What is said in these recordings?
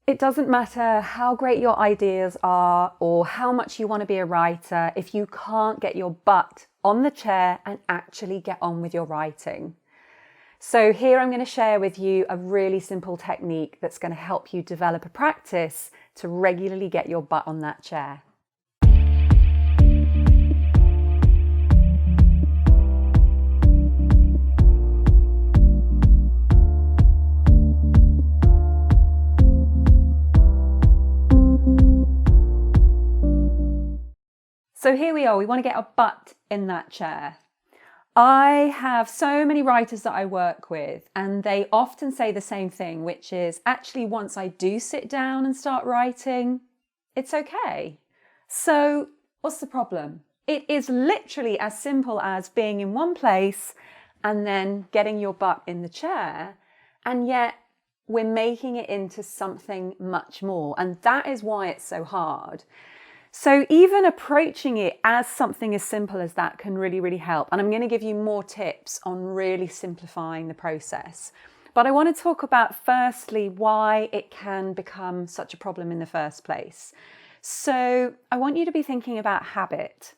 It doesn't matter how great your ideas are or how much you want to be a writer if you can't get your butt on the chair and actually get on with your writing. So here I'm going to share with you a really simple technique that's going to help you develop a practice to regularly get your butt on that chair. So here we are, we want to get our butt in that chair. I have so many writers that I work with, and they often say the same thing, which is actually once I do sit down and start writing, it's okay. So what's the problem? It is literally as simple as being in one place and then getting your butt in the chair, and yet we're making it into something much more, and that is why it's so hard. So even approaching it as something as simple as that can really, really help. And I'm going to give you more tips on really simplifying the process. But I want to talk about firstly why it can become such a problem in the first place. So I want you to be thinking about habit.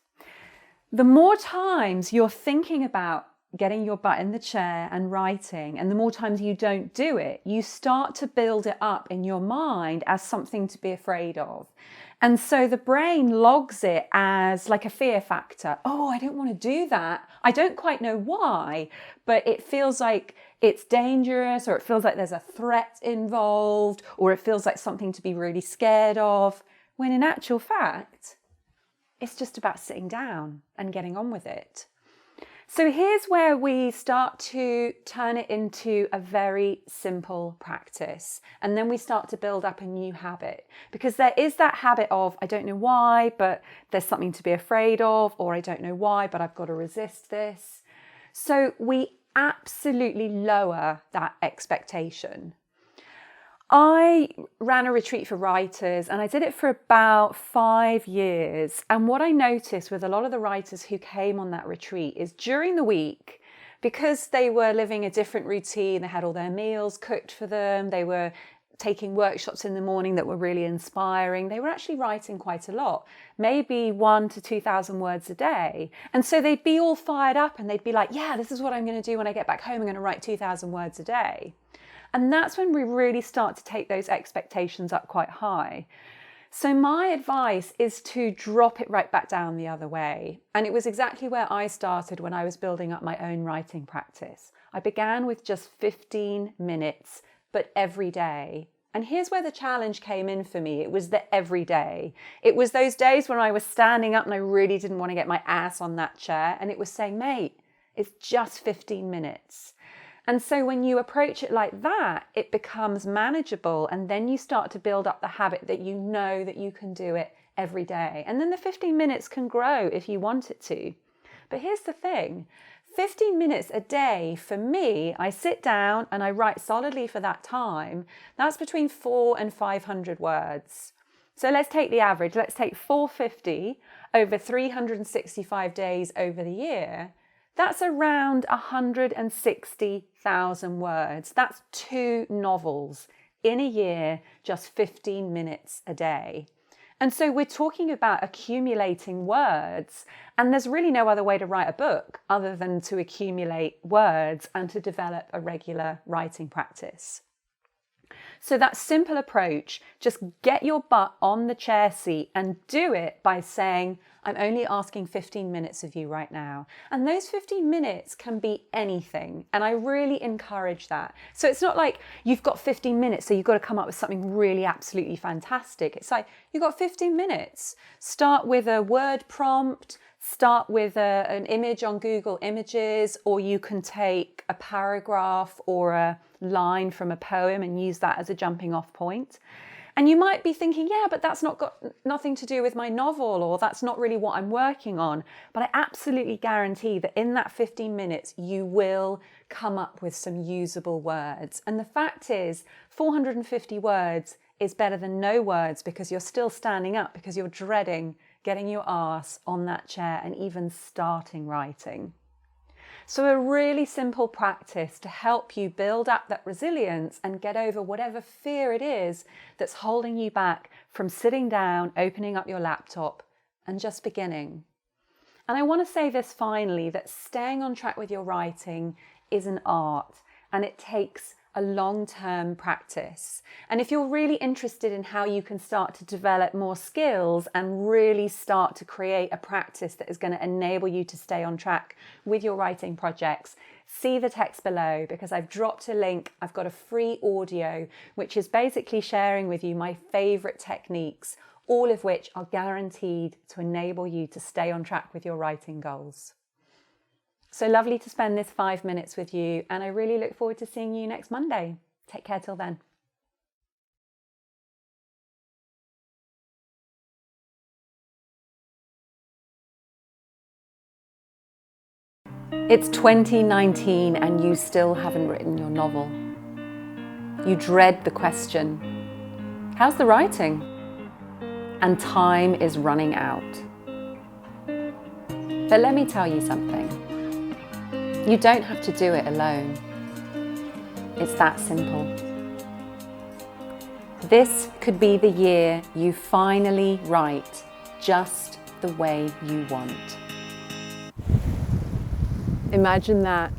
The more times you're thinking about getting your butt in the chair and writing, and the more times you don't do it, you start to build it up in your mind as something to be afraid of. And so the brain logs it as like a fear factor. Oh, I don't want to do that. I don't quite know why, but it feels like it's dangerous, or it feels like there's a threat involved, or it feels like something to be really scared of, when in actual fact, it's just about sitting down and getting on with it. So here's where we start to turn it into a very simple practice. And then we start to build up a new habit, because there is that habit of, I don't know why, but there's something to be afraid of, or I don't know why, but I've got to resist this. So we absolutely lower that expectation. I ran a retreat for writers, and I did it for about 5 years. And what I noticed with a lot of the writers who came on that retreat is during the week, because they were living a different routine, they had all their meals cooked for them, they were taking workshops in the morning that were really inspiring, they were actually writing quite a lot, maybe 1,000 to 2,000 words a day. And so they'd be all fired up and they'd be like, yeah, this is what I'm going to do when I get back home, I'm going to write 2,000 words a day. And that's when we really start to take those expectations up quite high. So my advice is to drop it right back down the other way. And it was exactly where I started when I was building up my own writing practice. I began with just 15 minutes, but every day. And here's where the challenge came in for me. It was the every day. It was those days when I was standing up and I really didn't want to get my ass on that chair. And it was saying, mate, it's just 15 minutes. And so when you approach it like that, it becomes manageable, and then you start to build up the habit that you know that you can do it every day. And then the 15 minutes can grow if you want it to. But here's the thing, 15 minutes a day for me, I sit down and I write solidly for that time. That's between 400 and 500 words. So let's take the average. Let's take 450 over 365 days over the year. That's around 160,000 words. That's 2 novels in a year, just 15 minutes a day. And so we're talking about accumulating words, and there's really no other way to write a book other than to accumulate words and to develop a regular writing practice. So that simple approach, just get your butt on the chair seat and do it by saying, I'm only asking 15 minutes of you right now. And those 15 minutes can be anything. And I really encourage that. So it's not like you've got 15 minutes, so you've got to come up with something really absolutely fantastic. It's like you've got 15 minutes. Start with a word prompt, start with an image on Google Images, or you can take a paragraph or a line from a poem and use that as a jumping off point. And you might be thinking, yeah, but that's not got nothing to do with my novel, or that's not really what I'm working on. But I absolutely guarantee that in that 15 minutes, you will come up with some usable words. And the fact is, 450 words is better than no words, because you're still standing up, because you're dreading getting your arse on that chair and even starting writing. So a really simple practice to help you build up that resilience and get over whatever fear it is that's holding you back from sitting down, opening up your laptop and just beginning. And I want to say this finally, that staying on track with your writing is an art and it takes a long-term practice. And if you're really interested in how you can start to develop more skills and really start to create a practice that is going to enable you to stay on track with your writing projects, see the text below because I've dropped a link. I've got a free audio, which is basically sharing with you my favorite techniques, all of which are guaranteed to enable you to stay on track with your writing goals. So lovely to spend this 5 minutes with you, and I really look forward to seeing you next Monday. Take care till then. It's 2019 and you still haven't written your novel. You dread the question, how's the writing? And time is running out. But let me tell you something. You don't have to do it alone. It's that simple. This could be the year you finally write just the way you want. Imagine that